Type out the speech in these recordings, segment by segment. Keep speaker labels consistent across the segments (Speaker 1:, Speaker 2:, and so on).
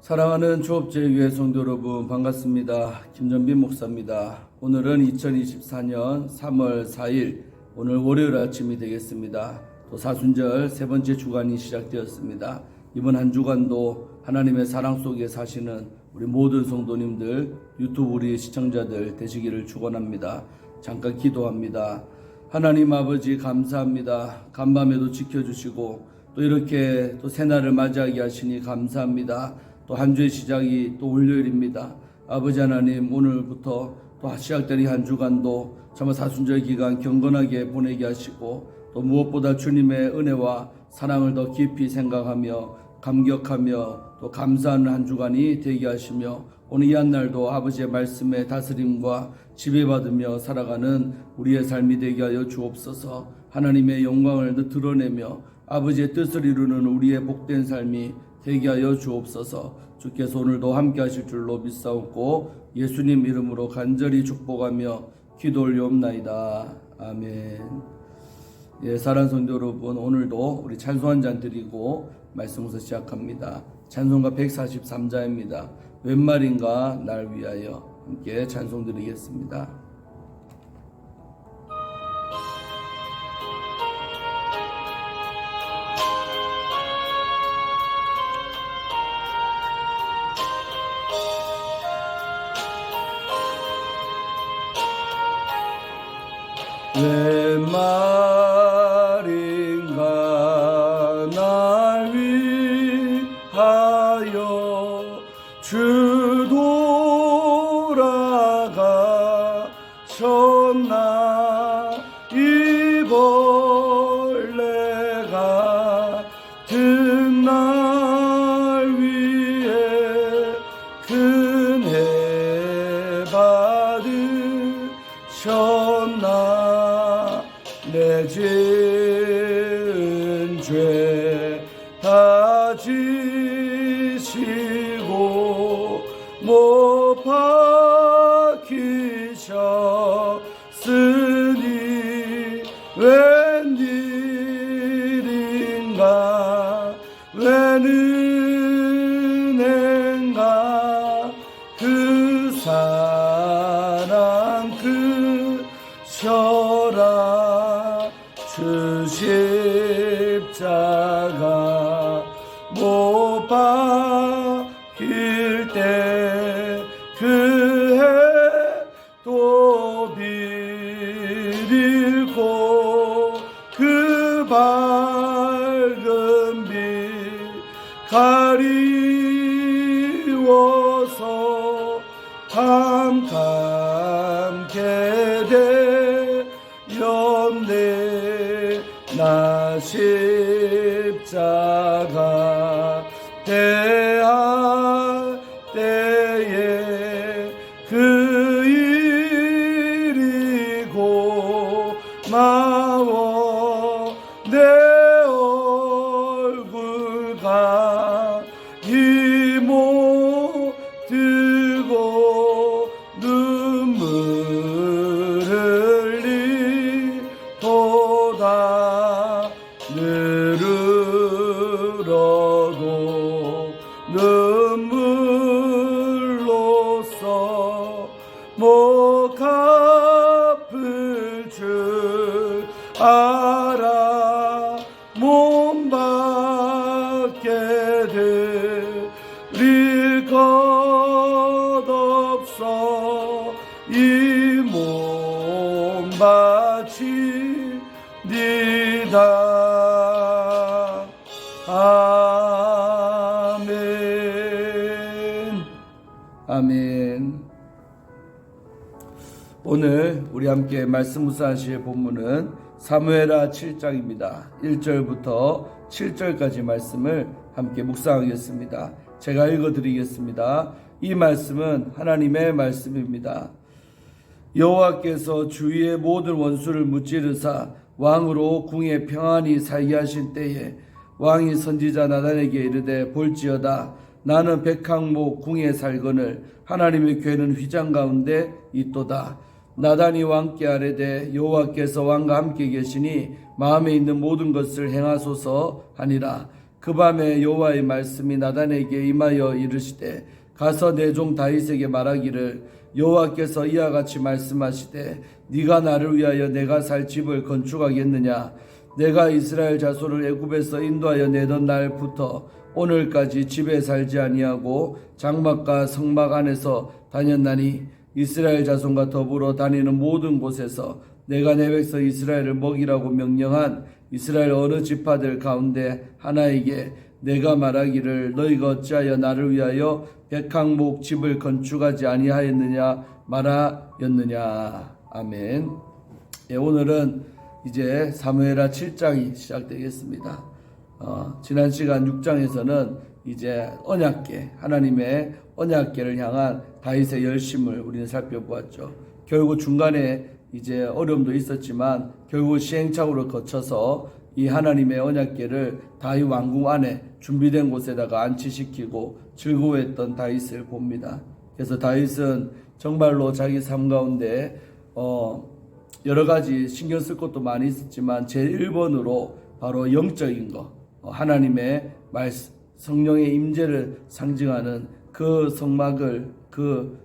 Speaker 1: 사랑하는 주업제교회 성도 여러분, 반갑습니다. 김전빈 목사입니다. 오늘은 2024년 3월 4일 오늘 월요일 아침이 되겠습니다. 또 사순절 세 번째 주간이 시작되었습니다. 이번 한 주간도 하나님의 사랑 속에 사시는 우리 모든 성도님들, 유튜브 우리 시청자들 되시기를 축원합니다. 잠깐 기도합니다. 하나님 아버지 감사합니다. 간밤에도 지켜주시고 또 이렇게 또 새날을 맞이하게 하시니 감사합니다. 또 한 주의 시작이 또 월요일입니다. 아버지 하나님, 오늘부터 또 시작된 이 한 주간도 정말 사순절 기간 경건하게 보내게 하시고 또 무엇보다 주님의 은혜와 사랑을 더 깊이 생각하며 감격하며 또 감사하는 한 주간이 되게 하시며 오늘 이 한 날도 아버지의 말씀의 다스림과 지배받으며 살아가는 우리의 삶이 되게 하여 주옵소서. 하나님의 영광을 드러내며 아버지의 뜻을 이루는 우리의 복된 삶이 되게 하여 주옵소서. 주께서 오늘도 함께 하실 줄로 믿사옵고 예수님 이름으로 간절히 축복하며 기도 올리옵나이다. 아멘. 예, 사랑하는 성도 여러분, 오늘도 우리 찬송 한 잔 드리고 말씀부터 시작합니다. 찬송가 143자입니다. 웬 말인가 날 위하여. 함께 찬송 드리겠습니다. 웬 말인가 날 위하여 주 돌아가셨나. 이 벌레가 든 날 위해 큰 해 받으셨나. 내 지은 죄 다 지시고 못 박히셨으니 웬일인가 웬 은혜인가 그 사랑 크셔라. 주 십자가 못 박힐 때 그 해 또 비리고 그 밝은 빛 가리워서 캄캄게 되었네. 나 십자가 대할 때에 그 일이 고마워. 내 얼굴과 이모 들고 눈물 흘리도다. 늘으러도 눈물로써 못 갚을 줄 알아. 몸 밖에 드릴 것 없어. 이 몸 바치니다. 아멘. 아멘. 오늘 우리 우리 함께 말씀 묵상하실 본문은 사무엘하 7장입니다. 1절부터 7절까지 말씀을 함께 묵상하겠습니다. 제가 읽어드리겠습니다. 이 말씀은 하나님의 말씀입니다. 여호와께서 주위의 모든 원수를 무찌르사 왕으로 궁에 평안히 살게 하신 때에 왕이 선지자 나단에게 이르되 볼지어다 나는 백항목 궁에 살거늘 하나님의 궤는 휘장 가운데 있도다. 나단이 왕께 아뢰되 여호와께서 왕과 함께 계시니 마음에 있는 모든 것을 행하소서 하니라. 그 밤에 여호와의 말씀이 나단에게 임하여 이르시되 가서 내 종 다윗에게 말하기를 여호와께서 이와 같이 말씀하시되 네가 나를 위하여 내가 살 집을 건축하겠느냐. 내가 이스라엘 자손을 애굽에서 인도하여 내던 날부터 오늘까지 집에 살지 아니하고 장막과 성막 안에서 다녔나니 이스라엘 자손과 더불어 다니는 모든 곳에서 내가 내 백성 이스라엘을 먹이라고 명령한 이스라엘 어느 지파들 가운데 하나에게 내가 말하기를 너희가 어찌하여 나를 위하여 백항목 집을 건축하지 아니하였느냐 말하였느냐. 아멘. 오늘은 이제 사무엘하 7장이 시작되겠습니다. 지난 시간 6장에서는 이제 언약궤, 하나님의 언약궤를 향한 다윗의 열심을 우리는 살펴보았죠. 결국 중간에 이제 어려움도 있었지만 결국 시행착오를 거쳐서 이 하나님의 언약궤를 다윗 왕궁 안에 준비된 곳에다가 안치시키고 즐거워했던 다윗을 봅니다. 그래서 다윗은 정말로 자기 삶 가운데 여러 가지 신경 쓸 것도 많이 있었지만 제일 1번으로 바로 영적인 것, 하나님의 말씀, 성령의 임재를 상징하는 그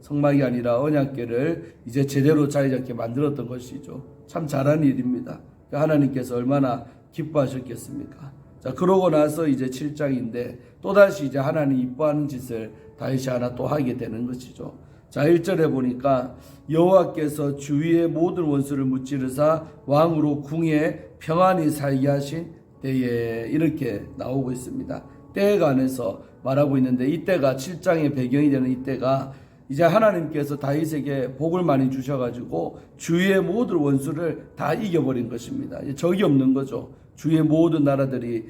Speaker 1: 성막이 아니라 언약궤를 이제 제대로 자리 잡게 만들었던 것이죠. 참 잘한 일입니다. 하나님께서 얼마나 기뻐하셨겠습니까? 자, 그러고 나서 이제 7장인데 또다시 이제 하나님 이뻐하는 짓을 다윗이 하나 또 하게 되는 것이죠. 자, 1절에 보니까 여호와께서 주위의 모든 원수를 무찌르사 왕으로 궁에 평안히 살게 하신 때에 이렇게 나오고 있습니다. 때에 관해서 말하고 있는데 이때가 7장의 배경이 되는 이때가 이제 하나님께서 다윗에게 복을 많이 주셔가지고 주위의 모든 원수를 다 이겨버린 것입니다. 적이 없는 거죠. 주위의 모든 나라들이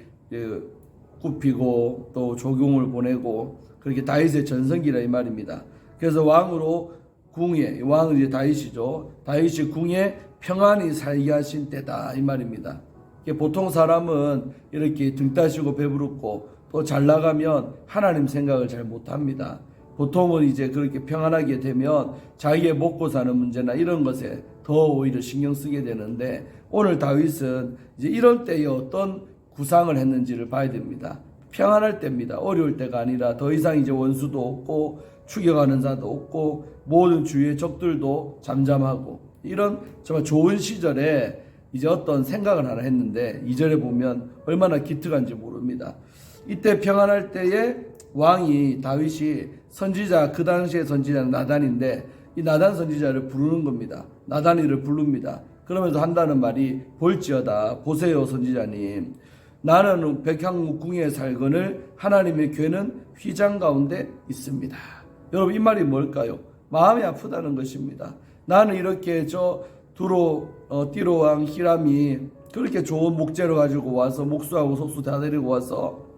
Speaker 1: 굽히고 또 조공을 보내고 그렇게 다윗의 전성기라 이 말입니다. 그래서 왕으로 궁에, 왕은 이제 다윗이죠. 다윗이 궁에 평안히 살게 하신 때다 이 말입니다. 보통 사람은 이렇게 등 따시고 배부르고 또 잘 나가면 하나님 생각을 잘 못합니다. 보통은 이제 그렇게 평안하게 되면 자기의 먹고 사는 문제나 이런 것에 더 오히려 신경 쓰게 되는데 오늘 다윗은 이제 이런 때에 어떤 구상을 했는지를 봐야 됩니다. 평안할 때입니다. 어려울 때가 아니라 더 이상 이제 원수도 없고 추격하는 자도 없고 모든 주위의 적들도 잠잠하고 이런 정말 좋은 시절에 이제 어떤 생각을 하나 했는데 2절에 보면 얼마나 기특한지 모릅니다. 이때 평안할 때에 왕이 다윗이 선지자, 그 당시의 선지자는 나단인데 이 나단 선지자를 부르는 겁니다. 나단이를 부릅니다. 그러면서 한다는 말이 볼지어다 보세요 선지자님 나는 백향목 궁에 살거늘 하나님의 궤는 휘장 가운데 있습니다. 여러분 이 말이 뭘까요? 마음이 아프다는 것입니다. 나는 이렇게 띠로 왕 히람이 그렇게 좋은 목재를 가지고 와서 목수하고 속수 다 데리고 와서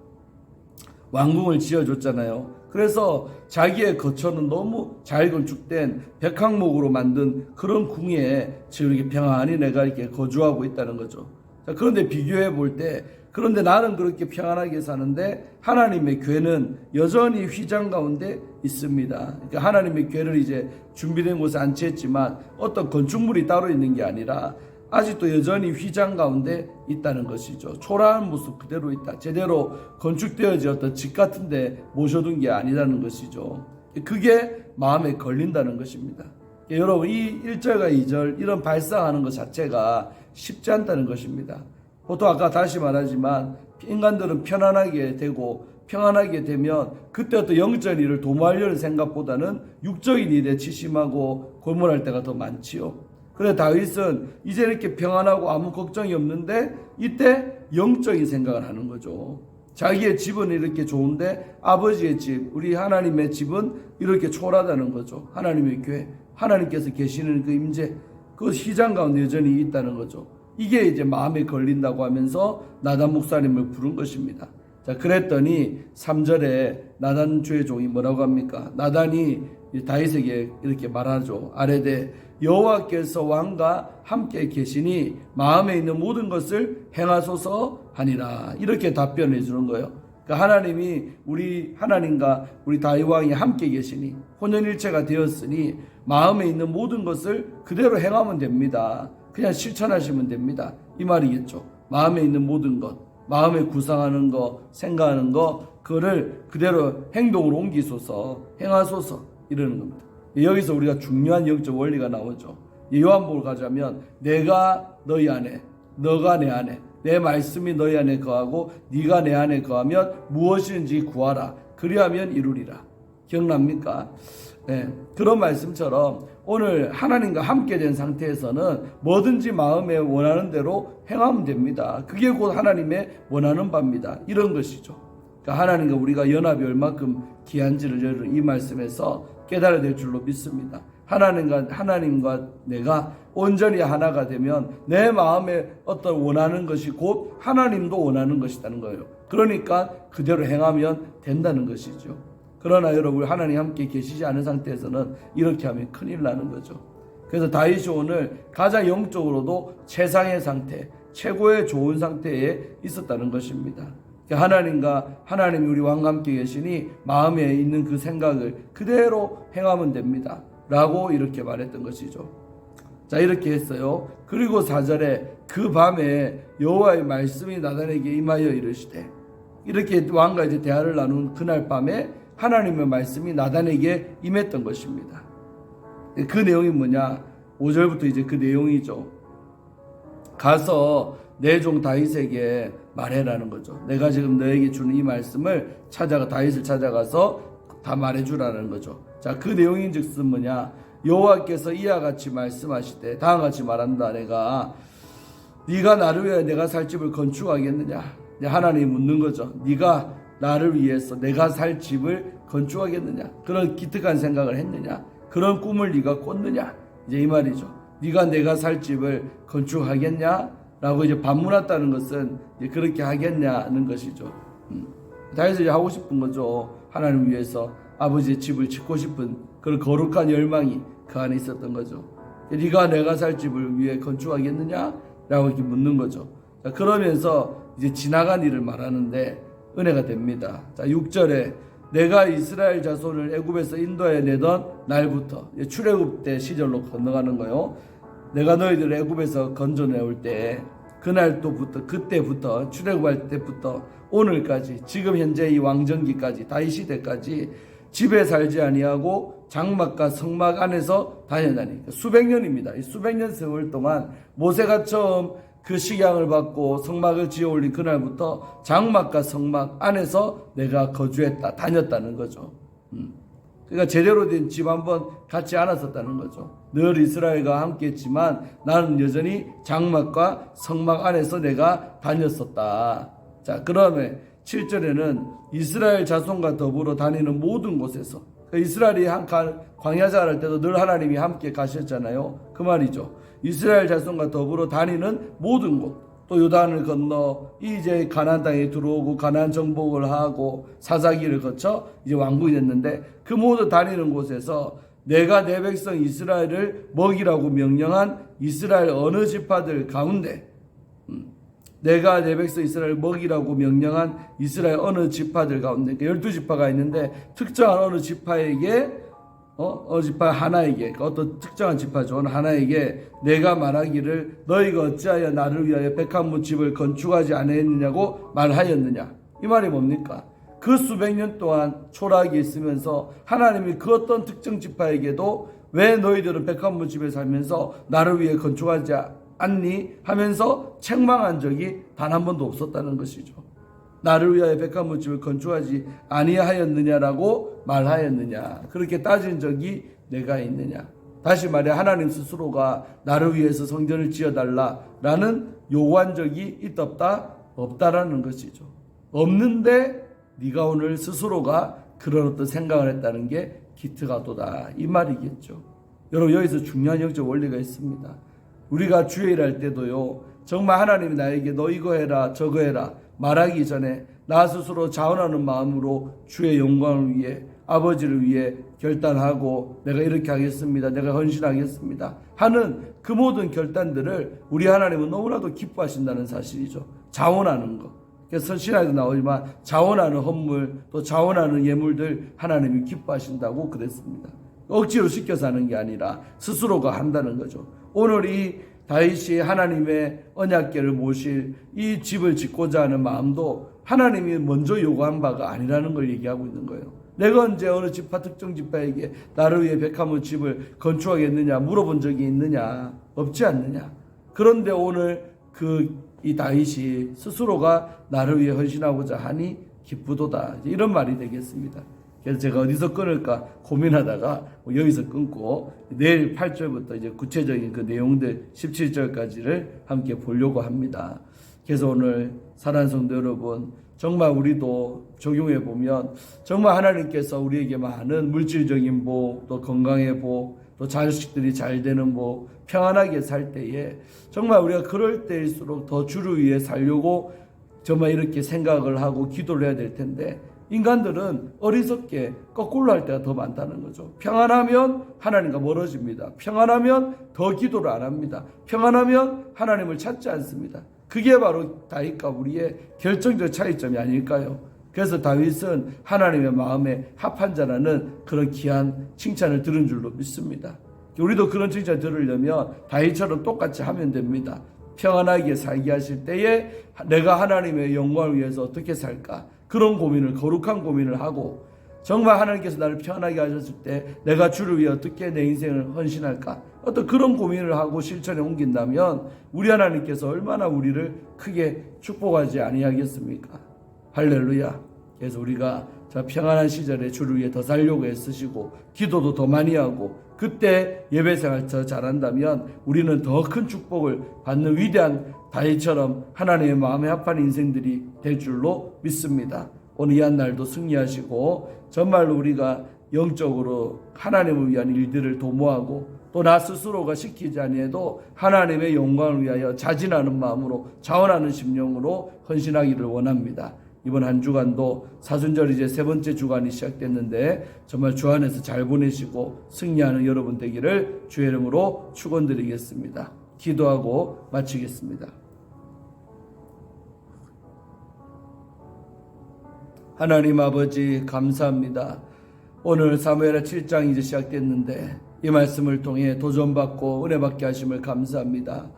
Speaker 1: 왕궁을 지어줬잖아요. 그래서 자기의 거처는 너무 잘 건축된 백항목으로 만든 그런 궁에 지금 이렇게 평안히 내가 이렇게 거주하고 있다는 거죠. 자, 그런데 비교해 볼 때 그런데 나는 그렇게 평안하게 사는데 하나님의 궤는 여전히 휘장 가운데 있습니다. 그러니까 하나님의 궤를 이제 준비된 곳에 안치했지만 어떤 건축물이 따로 있는 게 아니라 아직도 여전히 휘장 가운데 있다는 것이죠. 초라한 모습 그대로 있다. 제대로 건축되어졌던 집 같은 데 모셔둔 게 아니라는 것이죠. 그게 마음에 걸린다는 것입니다. 여러분 이 1절과 2절 이런 발상하는 것 자체가 쉽지 않다는 것입니다. 보통 아까 다시 말하지만 인간들은 편안하게 되고 평안하게 되면 그때 어떤 영적인 일을 도모하려는 생각보다는 육적인 일에 치심하고 골몰할 때가 더 많지요. 그래서 다윗은 이제 이렇게 평안하고 아무 걱정이 없는데 이때 영적인 생각을 하는 거죠. 자기의 집은 이렇게 좋은데 아버지의 집, 우리 하나님의 집은 이렇게 초라하다는 거죠. 하나님의 교회, 하나님께서 계시는 그 임재, 그 시장 가운데 여전히 있다는 거죠. 이게 이제 마음에 걸린다고 하면서 나단 목사님을 부른 것입니다. 자, 그랬더니 3절에 나단 주의 종이 뭐라고 합니까? 나단이 다윗에게 이렇게 말하죠. 아뢰되 여호와께서 왕과 함께 계시니 마음에 있는 모든 것을 행하소서 하니라. 이렇게 답변해 주는 거예요. 그러니까 하나님이 우리 하나님과 우리 다윗 왕이 함께 계시니 혼연일체가 되었으니 마음에 있는 모든 것을 그대로 행하면 됩니다. 그냥 실천하시면 됩니다. 이 말이겠죠. 마음에 있는 모든 것, 마음에 구상하는 거, 생각하는 거, 그거를 그대로 행동으로 옮기소서, 행하소서 이러는 겁니다. 여기서 우리가 중요한 영적 원리가 나오죠. 요한복음을 가자면 내가 너희 안에, 너가 내 안에, 내 말씀이 너희 안에 거하고 네가 내 안에 거하면 무엇이든지 구하라. 그리하면 이루리라. 기억납니까? 네, 그런 말씀처럼 오늘 하나님과 함께 된 상태에서는 뭐든지 마음에 원하는 대로 행하면 됩니다. 그게 곧 하나님의 원하는 바입니다. 이런 것이죠. 그러니까 하나님과 우리가 연합이 얼마큼 귀한지를 이 말씀에서 깨달아야 될 줄로 믿습니다. 하나님과 내가 온전히 하나가 되면 내 마음에 어떤 원하는 것이 곧 하나님도 원하는 것이라는 거예요. 그러니까 그대로 행하면 된다는 것이죠. 그러나 여러분 하나님 함께 계시지 않은 상태에서는 이렇게 하면 큰일 나는 거죠. 그래서 다윗이 오늘 가장 영적으로도 최상의 상태, 최고의 좋은 상태에 있었다는 것입니다. 하나님이 우리 왕과 함께 계시니 마음에 있는 그 생각을 그대로 행하면 됩니다. 라고 이렇게 말했던 것이죠. 자, 이렇게 했어요. 그리고 4절에 그 밤에 여호와의 말씀이 나단에게 임하여 이르시되, 이렇게 왕과 이제 대화를 나눈 그날 밤에 하나님의 말씀이 나단에게 임했던 것입니다. 그 내용이 뭐냐? 5절부터 이제 그 내용이죠. 가서 내 종 다윗에게 말해라는 거죠. 내가 지금 너에게 주는 이 말씀을 다윗을 찾아가서 다 말해주라는 거죠. 자, 그 내용인즉슨 뭐냐? 여호와께서 이와 같이 말씀하시되 다음과 같이 말한다. 네가 나를 위하여 내가 살 집을 건축하겠느냐? 하나님이 묻는 거죠. 네가 나를 위해서 내가 살 집을 건축하겠느냐? 그런 기특한 생각을 했느냐? 그런 꿈을 네가 꿨느냐? 이제 이 말이죠. 네가 내가 살 집을 건축하겠냐? 라고 이제 반문했다는 것은 이제 그렇게 하겠냐는 것이죠. 다윗이 하고 싶은 거죠. 하나님 위해서 아버지의 집을 짓고 싶은 그런 거룩한 열망이 그 안에 있었던 거죠. 네가 내가 살 집을 위해 건축하겠느냐? 라고 이렇게 묻는 거죠. 자, 그러면서 이제 지나간 일을 말하는데 은혜가 됩니다. 자, 6절에 내가 이스라엘 자손을 애굽에서 인도해 내던 날부터, 출애굽 때 시절로 건너가는 거예요. 내가 너희들을 애굽에서 건져내올 때 그때부터 출애굽할 때부터 오늘까지 지금 현재 이 왕정기까지 다윗 시대까지 집에 살지 아니하고 장막과 성막 안에서 다녔다니 수백 년입니다. 이 수백 년 세월 동안 모세가 처음 그 식양을 받고 성막을 지어 올린 그날부터 장막과 성막 안에서 내가 거주했다, 다녔다는 거죠. 그러니까 제대로 된 집 한번 갖지 않았었다는 거죠. 늘 이스라엘과 함께 했지만 나는 여전히 장막과 성막 안에서 내가 다녔었다. 자, 그다음에 7절에는 이스라엘 자손과 더불어 다니는 모든 곳에서, 이스라엘이 광야생활 할 때도 늘 하나님이 함께 가셨잖아요. 그 말이죠. 이스라엘 자손과 더불어 다니는 모든 곳, 또 요단을 건너 이제 가나안 땅에 들어오고 가나안 정복을 하고 사사기를 거쳐 이제 왕국이 됐는데 그 모두 다니는 곳에서 내가 내 백성 이스라엘을 먹이라고 명령한 이스라엘 어느 지파들 가운데, 내가 내 백성 이스라엘 먹이라고 명령한 이스라엘 어느 지파들 가운데, 12지파가 있는데 특정한 어느 지파에게 어느 지파 하나에게, 어떤 특정한 지파죠, 하나에게 내가 말하기를 너희가 어찌하여 나를 위하여 백합무 집을 건축하지 않았느냐고 말하였느냐. 이 말이 뭡니까? 그 수백 년 동안 초락이 있으면서 하나님이 그 어떤 특정 지파에게도 왜 너희들은 백합무 집에 살면서 나를 위해 건축하지 않니? 하면서 책망한 적이 단 한 번도 없었다는 것이죠. 나를 위하여 백합무 집을 건축하지 아니하였느냐라고 말하였느냐. 그렇게 따진 적이 내가 있느냐. 다시 말해 하나님 스스로가 나를 위해서 성전을 지어달라라는 요구한 적이 있다 없다? 없다라는 것이죠. 없는데 네가 오늘 스스로가 그런 어떤 생각을 했다는 게 기특하도다 이 말이겠죠. 여러분 여기서 중요한 영적 원리가 있습니다. 우리가 주의 일할 때도요, 정말 하나님이 나에게 너 이거 해라 저거 해라 말하기 전에 나 스스로 자원하는 마음으로 주의 영광을 위해, 아버지를 위해 결단하고 내가 이렇게 하겠습니다, 내가 헌신하겠습니다 하는 그 모든 결단들을 우리 하나님은 너무나도 기뻐하신다는 사실이죠. 자원하는 것. 그래서 신학에도 나오지만 자원하는 헌물, 또 자원하는 예물들 하나님이 기뻐하신다고 그랬습니다. 억지로 시켜서 하는 게 아니라 스스로가 한다는 거죠. 오늘 이 다윗이 하나님의 언약궤를 모실 이 집을 짓고자 하는 마음도 하나님이 먼저 요구한 바가 아니라는 걸 얘기하고 있는 거예요. 내가 언제 어느 집파 특정 집파에게 나를 위해 백화문 집을 건축하겠느냐 물어본 적이 있느냐? 없지 않느냐? 그런데 오늘 이 다윗이 스스로가 나를 위해 헌신하고자 하니 기쁘도다, 이런 말이 되겠습니다. 그래서 제가 어디서 끊을까 고민하다가 여기서 끊고 내일 8절부터 이제 구체적인 그 내용들 17절까지를 함께 보려고 합니다. 그래서 오늘 사랑하는 성도 여러분, 정말 우리도 적용해 보면 정말 하나님께서 우리에게 많은 물질적인 복, 또 건강의 복, 또 자식들이 잘 되는 복, 평안하게 살 때에 정말 우리가 그럴 때일수록 더 주를 위해 살려고 정말 이렇게 생각을 하고 기도를 해야 될 텐데, 인간들은 어리석게 거꾸로 할 때가 더 많다는 거죠. 평안하면 하나님과 멀어집니다. 평안하면 더 기도를 안 합니다. 평안하면 하나님을 찾지 않습니다. 그게 바로 다윗과 우리의 결정적 차이점이 아닐까요? 그래서 다윗은 하나님의 마음에 합한 자라는 그런 귀한 칭찬을 들은 줄로 믿습니다. 우리도 그런 칭찬을 들으려면 다윗처럼 똑같이 하면 됩니다. 평안하게 살게 하실 때에 내가 하나님의 영광을 위해서 어떻게 살까? 그런 고민을, 거룩한 고민을 하고, 정말 하나님께서 나를 평안하게 하셨을 때 내가 주를 위해 어떻게 내 인생을 헌신할까? 어떤 그런 고민을 하고 실천에 옮긴다면 우리 하나님께서 얼마나 우리를 크게 축복하지 아니하겠습니까? 할렐루야. 그래서 우리가 저 평안한 시절에 주를 위해 더 살려고 애쓰시고 기도도 더 많이 하고 그때 예배생활 더 잘한다면 우리는 더 큰 축복을 받는 위대한 다윗처럼 하나님의 마음에 합한 인생들이 될 줄로 믿습니다. 오늘 이 한 날도 승리하시고 정말로 우리가 영적으로 하나님을 위한 일들을 도모하고 또 나 스스로가 시키지 아니해도 하나님의 영광을 위하여 자진하는 마음으로 자원하는 심령으로 헌신하기를 원합니다. 이번 한 주간도 사순절 이제 세 번째 주간이 시작됐는데 정말 주 안에서 잘 보내시고 승리하는 여러분 되기를 주의 이름으로 축원드리겠습니다. 기도하고 마치겠습니다. 하나님 아버지 감사합니다. 오늘 사무엘하 7장 이제 시작됐는데 이 말씀을 통해 도전받고 은혜받게 하심을 감사합니다.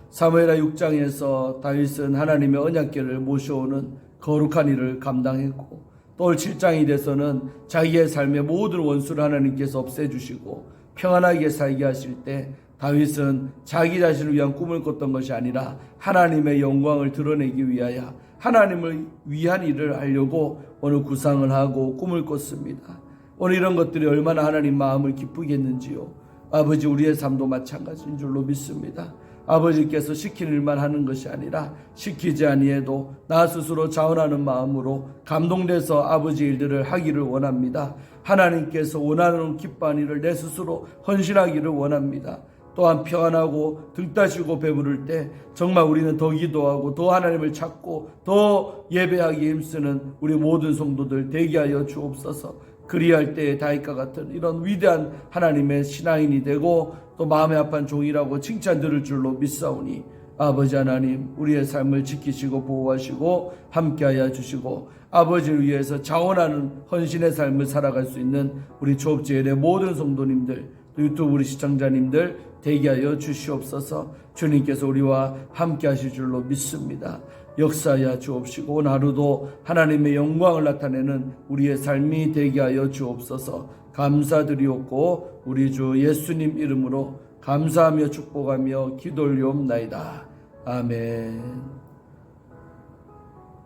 Speaker 1: 사무엘하 6장에서 다윗은 하나님의 언약궤를 모셔오는 거룩한 일을 감당했고 또 7장이 돼서는 자기의 삶의 모든 원수를 하나님께서 없애주시고 평안하게 살게 하실 때 다윗은 자기 자신을 위한 꿈을 꿨던 것이 아니라 하나님의 영광을 드러내기 위하여 하나님을 위한 일을 하려고 오늘 구상을 하고 꿈을 꿨습니다. 오늘 이런 것들이 얼마나 하나님 마음을 기쁘게 했는지요. 아버지 우리의 삶도 마찬가지인 줄로 믿습니다. 아버지께서 시키는 일만 하는 것이 아니라 시키지 아니해도 나 스스로 자원하는 마음으로 감동돼서 아버지 일들을 하기를 원합니다. 하나님께서 원하는 기뻐하는 일을 내 스스로 헌신하기를 원합니다. 또한 평안하고 등 따시고 배부를 때 정말 우리는 더 기도하고 더 하나님을 찾고 더 예배하기 힘쓰는 우리 모든 성도들 되게 하여 주옵소서. 그리할 때에 다윗과 같은 이런 위대한 하나님의 신앙인이 되고 또 마음에 합한 종이라고 칭찬 들을 줄로 믿사오니 아버지 하나님 우리의 삶을 지키시고 보호하시고 함께하여 주시고 아버지를 위해서 자원하는 헌신의 삶을 살아갈 수 있는 우리 조업제일의 모든 성도님들 또 유튜브 우리 시청자님들 되게 하여 주시옵소서. 주님께서 우리와 함께 하실 줄로 믿습니다. 역사하여 주옵시고 오늘 하루도 하나님의 영광을 나타내는 우리의 삶이 되게 하여 주옵소서. 감사드리옵고 우리 주 예수님 이름으로 감사하며 축복하며 기도 올리옵나이다. 아멘.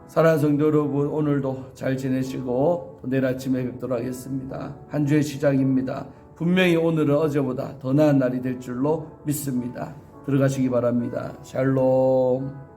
Speaker 1: 사랑하는 성도 여러분, 오늘도 잘 지내시고 내일 아침에 뵙도록 하겠습니다. 한 주의 시작입니다. 분명히 오늘은 어제보다 더 나은 날이 될 줄로 믿습니다. 들어가시기 바랍니다. 샬롬.